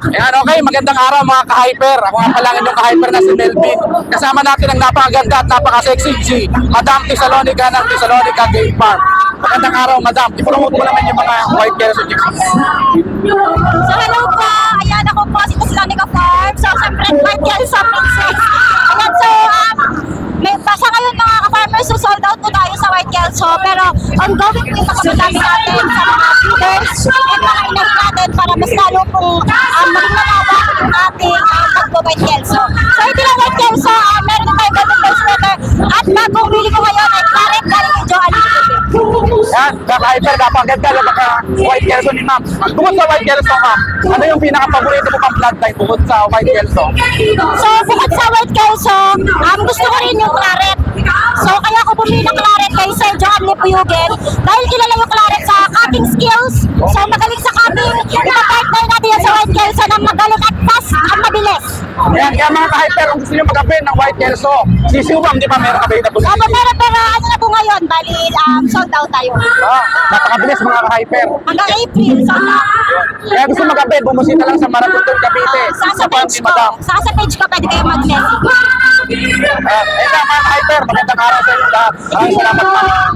Ayan, okay, magandang araw mga ka-hyper. Ako nga pala ang inyong ka-hyper na si Melvin. Kasama natin ang napakaganda at napaka-sexy si Madam Thessalonica ng Thessalonica Game Park. Magandang araw, Madam. I-promote mo naman yung mga white Kelso gypsies. So hello po, ayan ako po si Thessalonica Farm. So syempre white Kelso princess. Ayan, so may basta ngayon mga ka-farmers, so sold out po tayo sa white Kelso. Pero ongoing po yung pagkamadami natin sa mga feeders and mga inay natin para mas lalo pong maging malawak yung ating pag-white Kelso. So hindi lang white Kelso, meron na tayong golden voice sweater at bagong bili ko ngayon ay Claret galing kay Joanne. Yan, ka-hyper, napakaganda yung mga white Kelso ni Ma'am. Bukod sa white Kelso, Ma'am, ano yung pinaka-paborito mo pang bloodline bukod sa white Kelso? So bukod sa white Kelso, gusto ko rin yung Claret. So kaya ako bumili ng Claret kay Sir Joanne Lipuyugin dahil kilala yung Claret sa cutting skills. So magaling sa cutting, ipapartner natin yan sa white Kelso na magaling at fast at mabilis. Yan, kaya mga ka-hyper, kung gusto nyo mag-avail ng white Kelso, sisiwang, di ba meron available? Opo, meron pero ano na po ngayon, bali sold out tayo. Napakabilis mga ka-hyper. Hanggang April, sold out. Kaya gusto mag-avail, bumusita lang sa Maratutong Cavite. Sa page ko, sa page ko pwede kayo mag-message. Ayun lang mga ka-hyper, magandang araw sa inyo lahat. Maraming salamat, ma'am.